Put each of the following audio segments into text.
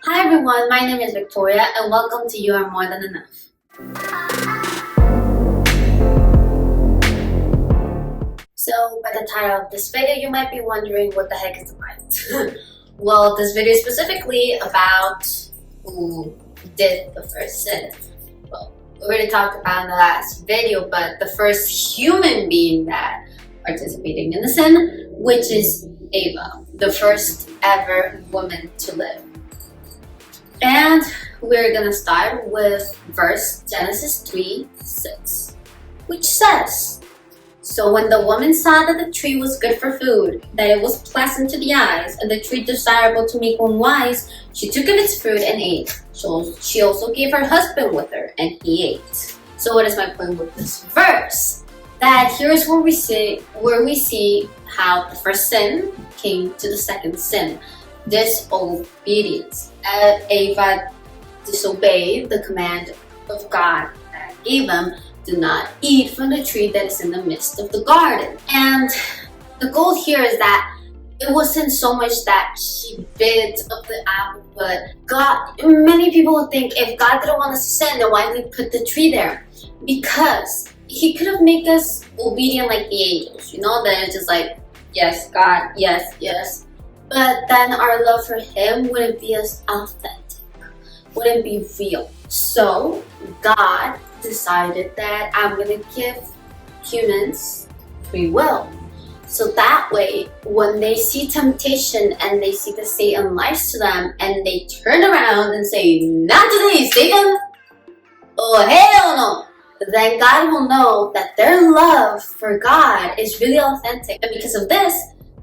Hi everyone, my name is Victoria and welcome to You Are More Than Enough. So by the title of this video, you might be wondering what the heck is the Bible. Well, this video is specifically about who did the first sin. Well, we already talked about in the last video, but the first human being that participating in the sin, which is Eva, the first ever woman to live. And we're gonna start with verse Genesis 3:6, which says, "So when the woman saw that the tree was good for food, that it was pleasant to the eyes, and the tree desirable to make one wise, she took of its fruit and ate. So she also gave her husband with her, and he ate." So what is my point with this verse? That here's where we see how the first sin came to the second sin. Disobedience. Eva disobeyed the command of God that gave them, do not eat from the tree that is in the midst of the garden. And the goal here is that it wasn't so much that she bit of the apple, but God, many people would think if God didn't want us to sin, then why did he put the tree there? Because he could have made us obedient like the angels, that it's just like, yes, God, yes, yes. But then our love for him wouldn't be as authentic, wouldn't be real. So God decided that I'm going to give humans free will. So that way, when they see temptation and they see that Satan lies to them and they turn around and say, "Not today, Satan! Oh, hell no!" then God will know that their love for God is really authentic. And because of this,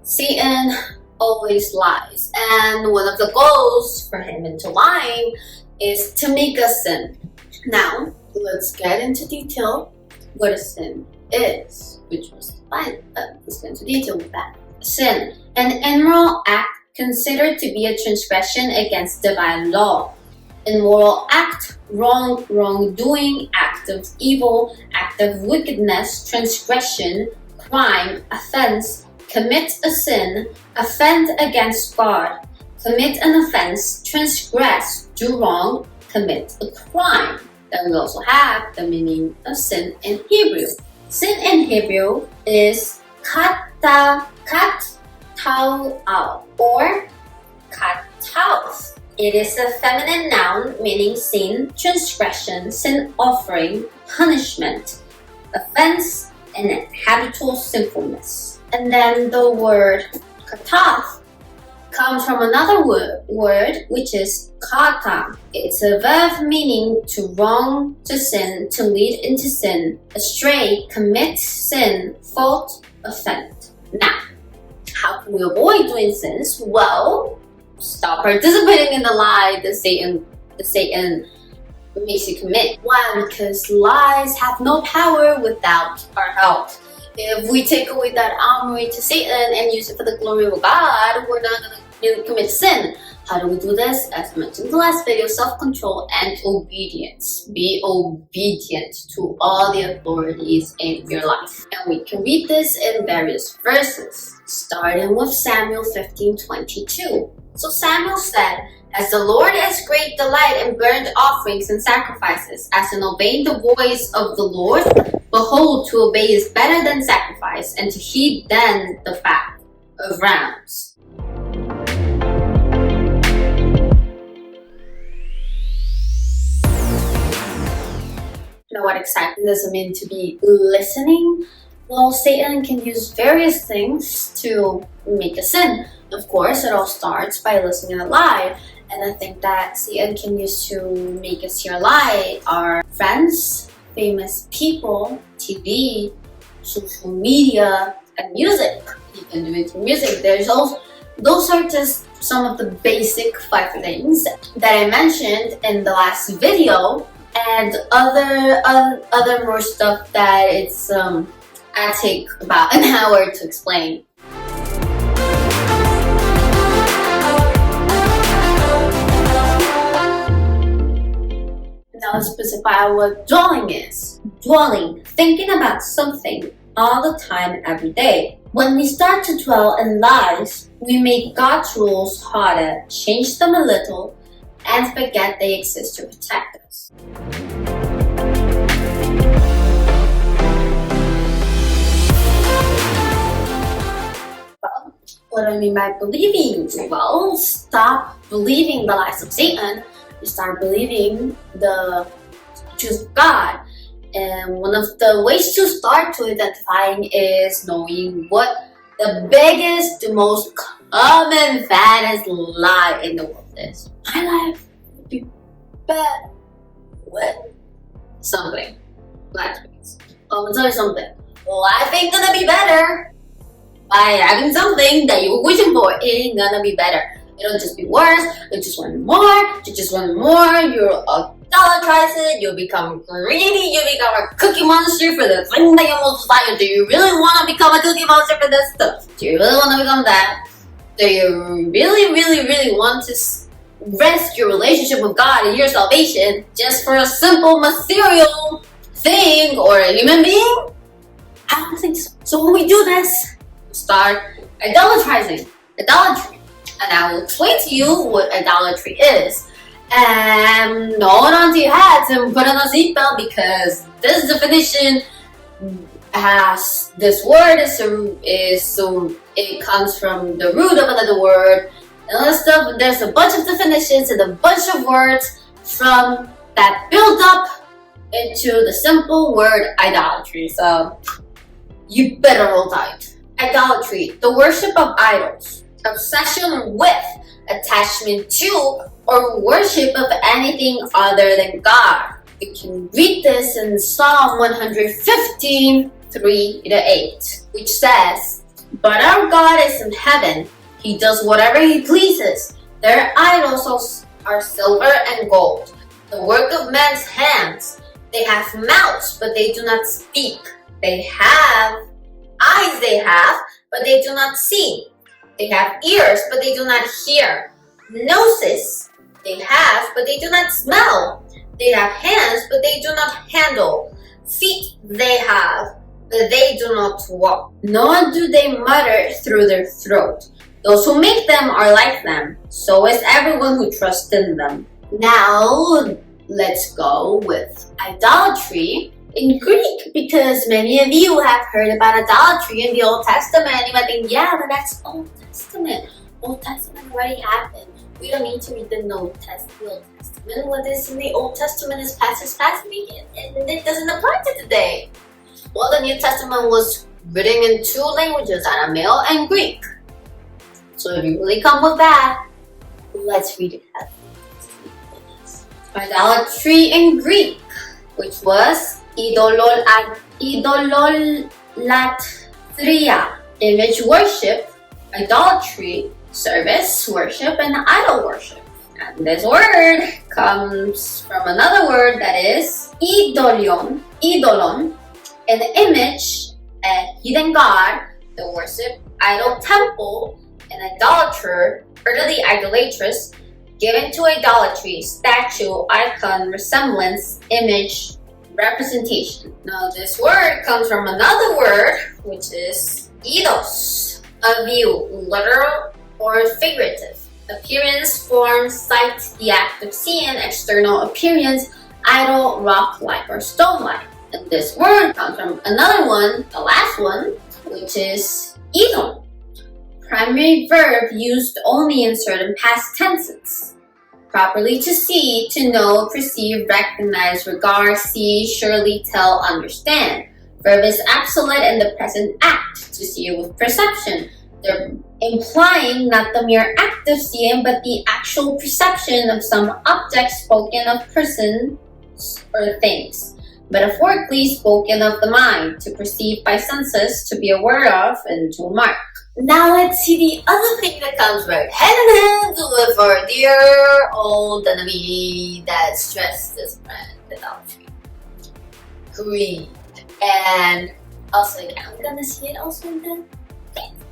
Satan always lies. And one of the goals for him into lying is to make us sin. Now, let's get into detail what a sin is, which was fine, but let's get into detail with that. Sin, an immoral act considered to be a transgression against divine law. Immoral act, wrongdoing, act of evil, act of wickedness, transgression, crime, offense, commit a sin, offend against God, commit an offense, transgress, do wrong, commit a crime. Then we also have the meaning of sin in Hebrew. Sin in Hebrew is kata'al or kata'os. It is a feminine noun meaning sin, transgression, sin offering, punishment, offense, and habitual sinfulness. And then the word kataf comes from another word which is kata. It's a verb meaning to wrong, to sin, to lead into sin, astray, commit sin, fault, offend. Now, how can we avoid doing sins? Well, stop participating in the lie that Satan makes you commit. Why? Because lies have no power without our help. If we take away that armory to Satan and use it for the glory of God, we're not going to really commit sin. How do we do this? As I mentioned in the last video, self-control and obedience. Be obedient to all the authorities in your life. And we can read this in various verses, starting with Samuel 15:22. So Samuel said, "As the Lord has great delight in burnt offerings and sacrifices, as in obeying the voice of the Lord, behold, to obey is better than sacrifice, and to heed than the fat of rams." Now, what exactly does it mean to be listening? Well, Satan can use various things to make us sin. Of course, it all starts by listening to a lie. And I think that Satan can use to make us hear a lie are friends, famous people, TV, social media, and music. You can do it through music. Those are just some of the basic 5 things that I mentioned in the last video, and other more stuff that it's I take about an hour to explain. Now let's specify what dwelling is. Dwelling, thinking about something all the time, every day. When we start to dwell in lies, we make God's rules harder, change them a little, and forget they exist to protect us. What do I mean by believing? Well, stop believing the lies of Satan. You start believing the truth of God. And one of the ways to start to identifying is knowing what the biggest, the most common, fattest lie in the world is. My life would be bad with something. Black space. I'm gonna tell you something. Life ain't gonna be better by having something that you were wishing for. It ain't gonna be better. It'll just be worse. You just want more. You just want more. You'll idolatrize it. You'll become greedy. You'll become a cookie monster for the thing that you most desire. Do you really want to become a cookie monster for this stuff? Do you really want to become that? Do you really want to rest your relationship with God and your salvation just for a simple material thing or a human being? I don't think so. So when we do this, start idolatry. And I will explain to you what idolatry is. And hold on to your hats and put on a seatbelt, because this definition has this word it comes from the root of another word. And other stuff. There's a bunch of definitions and a bunch of words from that build up into the simple word idolatry. So you better hold tight. Idolatry, the worship of idols, obsession with, attachment to, or worship of anything other than God. You can read this in Psalm 115, 3-8, which says, "But our God is in heaven. He does whatever he pleases. Their idols are silver and gold, the work of men's hands. They have mouths, but they do not speak. They have eyes, but they do not see. They have ears, but they do not hear. Noses they have, but they do not smell. They have hands, but they do not handle. Feet they have, but they do not walk. Nor do they mutter through their throat. Those who make them are like them. So is everyone who trusts in them." Now, let's go with idolatry in Greek, because many of you have heard about idolatry in the Old Testament. You might think, yeah, but that's Old Testament. Old Testament already happened. We don't need to read the Old Testament. What is in the Old Testament is past, and it doesn't apply to today. Well, the New Testament was written in two languages, Aramaic and Greek. So if you really come with that, let's read it out. Idolatry in Greek, which was idololatria, image worship, idolatry, service worship, and idol worship. And this word comes from another word that is idolon, an image, a hidden god, the worship, idol temple, an idolater, earthly idolatrous, given to idolatry, statue, icon, resemblance, image, representation. Now this word comes from another word, which is eidos, a view, literal or figurative. Appearance, form, sight, the act of seeing, external appearance, idol, rock-like or stone-like. And this word comes from another one, the last one, which is idol. Primary verb used only in certain past tenses. Properly to see, to know, perceive, recognize, regard, see, surely, tell, understand. Verb is absolute in the present act, to see with perception. They're implying not the mere act of seeing, but the actual perception of some object, spoken of persons or things. Metaphorically spoken of the mind, to perceive by senses, to be aware of, and to mark. Now let's see the other thing that comes right hand in hand with our dear old enemy that stressed this brand, idolatry. Greed. And also, I'm gonna see it also in the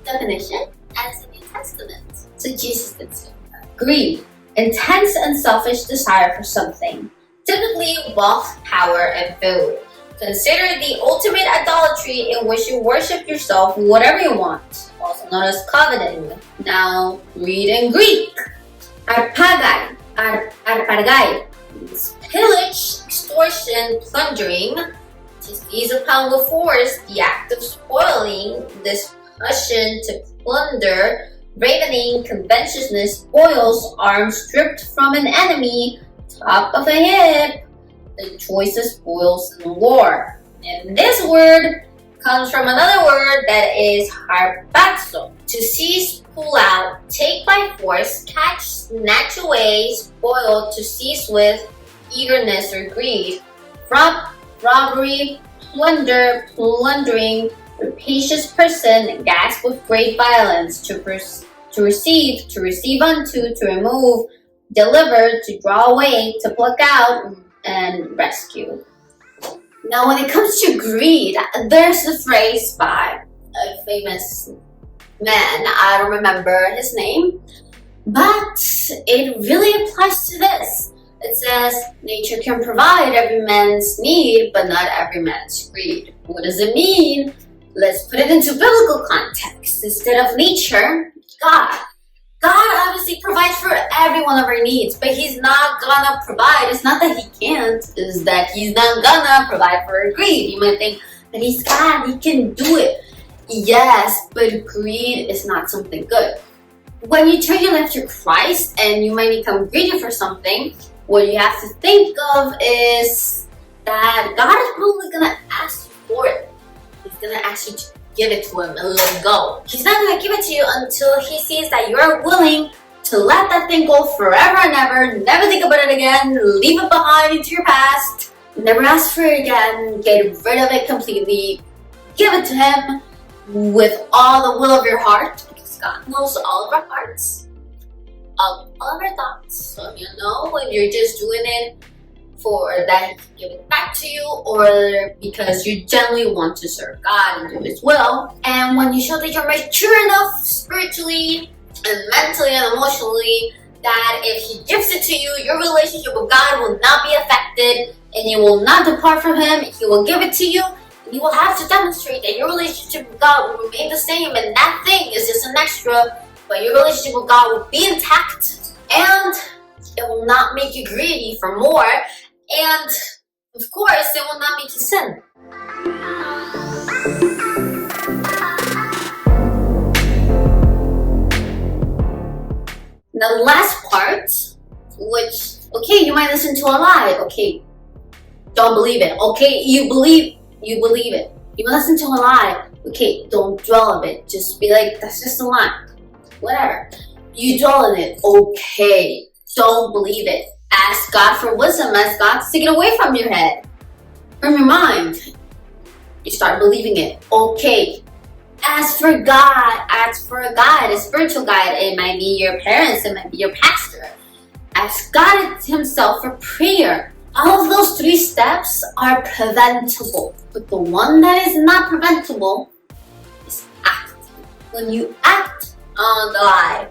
definition as the New Testament. So Jesus did say greed, intense and selfish desire for something, typically wealth, power, and food. Consider the ultimate idolatry in which you worship yourself whatever you want, also known as coveting. Now, read in Greek. Arpagai Barangay means pillage, extortion, plundering. To seize upon with force, the act of spoiling, this passion to plunder, ravening, covetousness, spoils, arms stripped from an enemy, top of a hip, the choicest spoils in war. And this word comes from another word that is harpazo. To seize, pull out, take by force, catch, snatch away, spoil, to seize with eagerness or greed. Robbery, plunder, plundering, rapacious person, gasp with great violence, to receive unto, to remove, deliver, to draw away, to pluck out, and rescue. Now, when it comes to greed, there's the phrase by a famous man. I don't remember his name, but it really applies to this. It says, nature can provide every man's need, but not every man's greed. What does it mean? Let's put it into biblical context. Instead of nature, God. God obviously provides for every one of our needs, but He's not gonna provide. It's not that He can't, it's that He's not gonna provide for our greed. You might think that He's God, He can do it. Yes, but greed is not something good. When you turn your life to Christ and you might become greedy for something, what you have to think of is that God is probably gonna ask you for it. He's gonna ask you to give it to Him and let it go. He's not gonna give it to you until He sees that you're willing to let that thing go forever and ever, never think about it again, leave it behind into your past, never ask for it again, get rid of it completely, give it to Him with all the will of your heart, because God knows all of our hearts, all of our thoughts. So you know when you're just doing it for that He can give it back to you, or because you genuinely want to serve God and do His will. And when you show that you're mature enough spiritually and mentally and emotionally, that if He gives it to you, your relationship with God will not be affected and you will not depart from Him. He will give it to you. You will have to demonstrate that your relationship with God will remain the same, and that thing is just an extra, but your relationship with God will be intact, and it will not make you greedy for more, and of course, it will not make you sin. The last part, which, okay, you might listen to a lie, okay, don't believe it, okay, you believe it. You listen to a lie, okay, don't dwell on it. Just be like, that's just a lie. Whatever. You dwell on it, okay, don't believe it. Ask God for wisdom, ask God to take it away from your head, from your mind. You start believing it, okay. Ask for God, ask for a guide, a spiritual guide. It might be your parents, it might be your pastor. Ask God Himself for prayer. All of those 3 steps are preventable, but the one that is not preventable is act. When you act on the lie,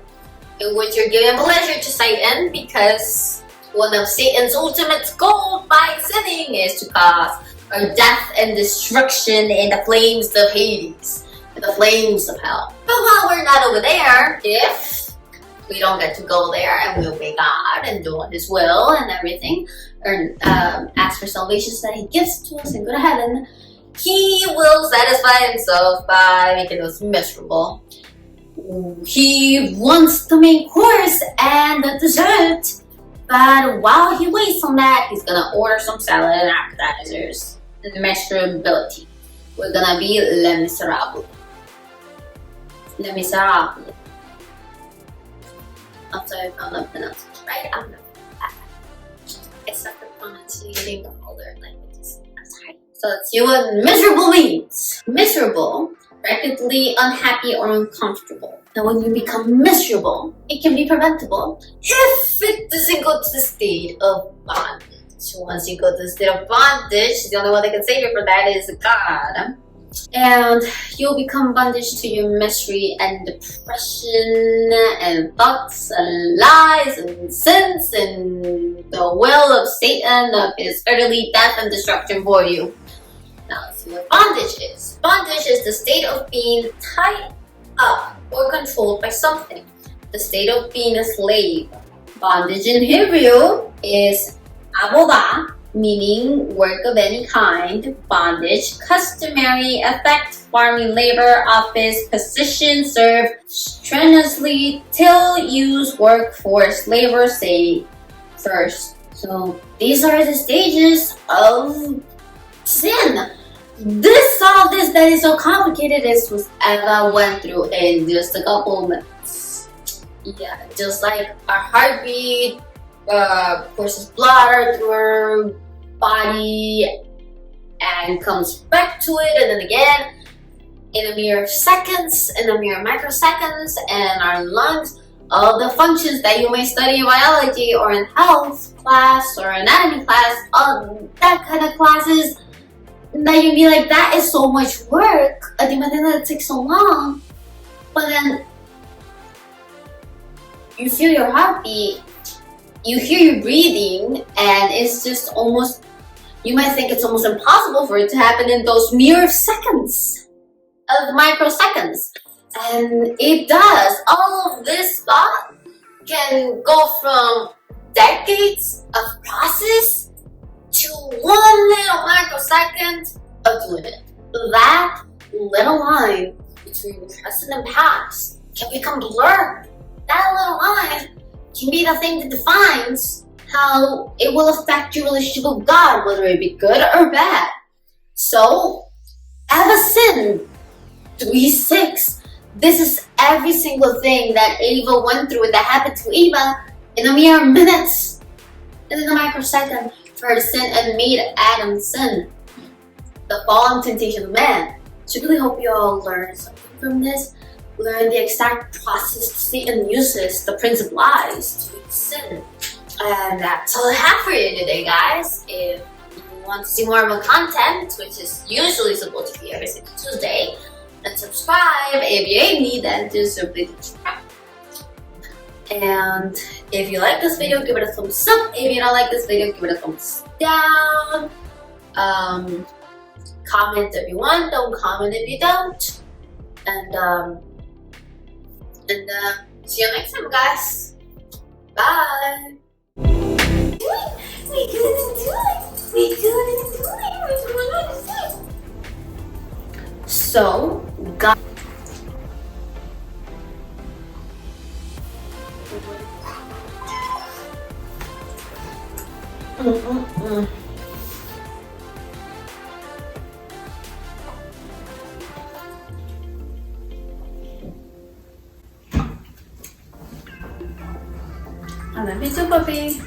in which you're giving pleasure to Satan, because one of Satan's ultimate goals by sinning is to cause death and destruction in the flames of Hades, in the flames of hell. But while we're not over there, if we don't get to go there and we obey God and do His will and everything, or ask for salvation so that He gives to us and go to heaven, He will satisfy Himself by making us miserable. He wants the main course and the dessert, but while He waits on that, He's gonna order some salad and appetizers. Miserability. We're gonna be les miserables. Les miserables. I'm sorry if I'm not pronouncing it right. I'm not. Except for pronunciating the older languages. That's right. So let's see what miserable means. Miserable, practically unhappy or uncomfortable. Now when you become miserable, it can be preventable if it doesn't go to the state of bondage. Once you go to the state of bondage, the only one that can save you from that is God. And you'll become bondage to your misery and depression and thoughts and lies and sins and the will of Satan, of his earthly death and destruction for you. Now let's see what bondage is. Bondage is the state of being tied up or controlled by something. The state of being a slave. Bondage in Hebrew is avodah, meaning work of any kind. Bondage, customary effect, farming labor, office, position, serve strenuously till use, work, force, labor, say first. So these are the stages of sin. All this that is so complicated is what Eva went through in just a couple minutes. Yeah, just like our heartbeat pushes blood through our body and comes back to it, and then again in a mere seconds, in a mere microseconds, and our lungs, all the functions that you may study in biology or in health class or anatomy class, all that kind of classes, that you'd be like, that is so much work. I think that takes so long. But then you feel your heartbeat, you hear you breathing, and it's just almost, you might think it's almost impossible for it to happen in those mere seconds, of microseconds. And it does. All of this thought can go from decades of process to one little microsecond of doing it. That little line between present and past can become blurred. That little line can be the thing that defines how it will affect your relationship with God, whether it be good or bad. So, Eva sinned 3:6. This is every single thing that Eva went through and that happened to Eva in a mere minutes, in a microsecond, for her to sin and made Adam sin. The fall and temptation of man. So I really hope you all learned something from this. Learn the exact process Satan uses, the prince of lies, to sin. And that's all I have for you today, guys. If you want to see more of my content, which is usually supposed to be every single Tuesday, then subscribe. If you ain't me, then just simply subscribe. And if you like this video, give it a thumbs up. If you don't like this video, give it a thumbs down. Comment if you want, don't comment if you don't. And see you next time, guys. Bye. We couldn't do it. So, God. I love you too, puppy.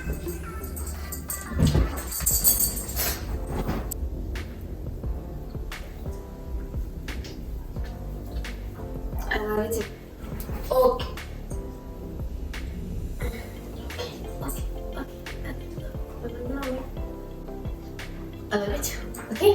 I love you too. Okay. I love you too. Okay.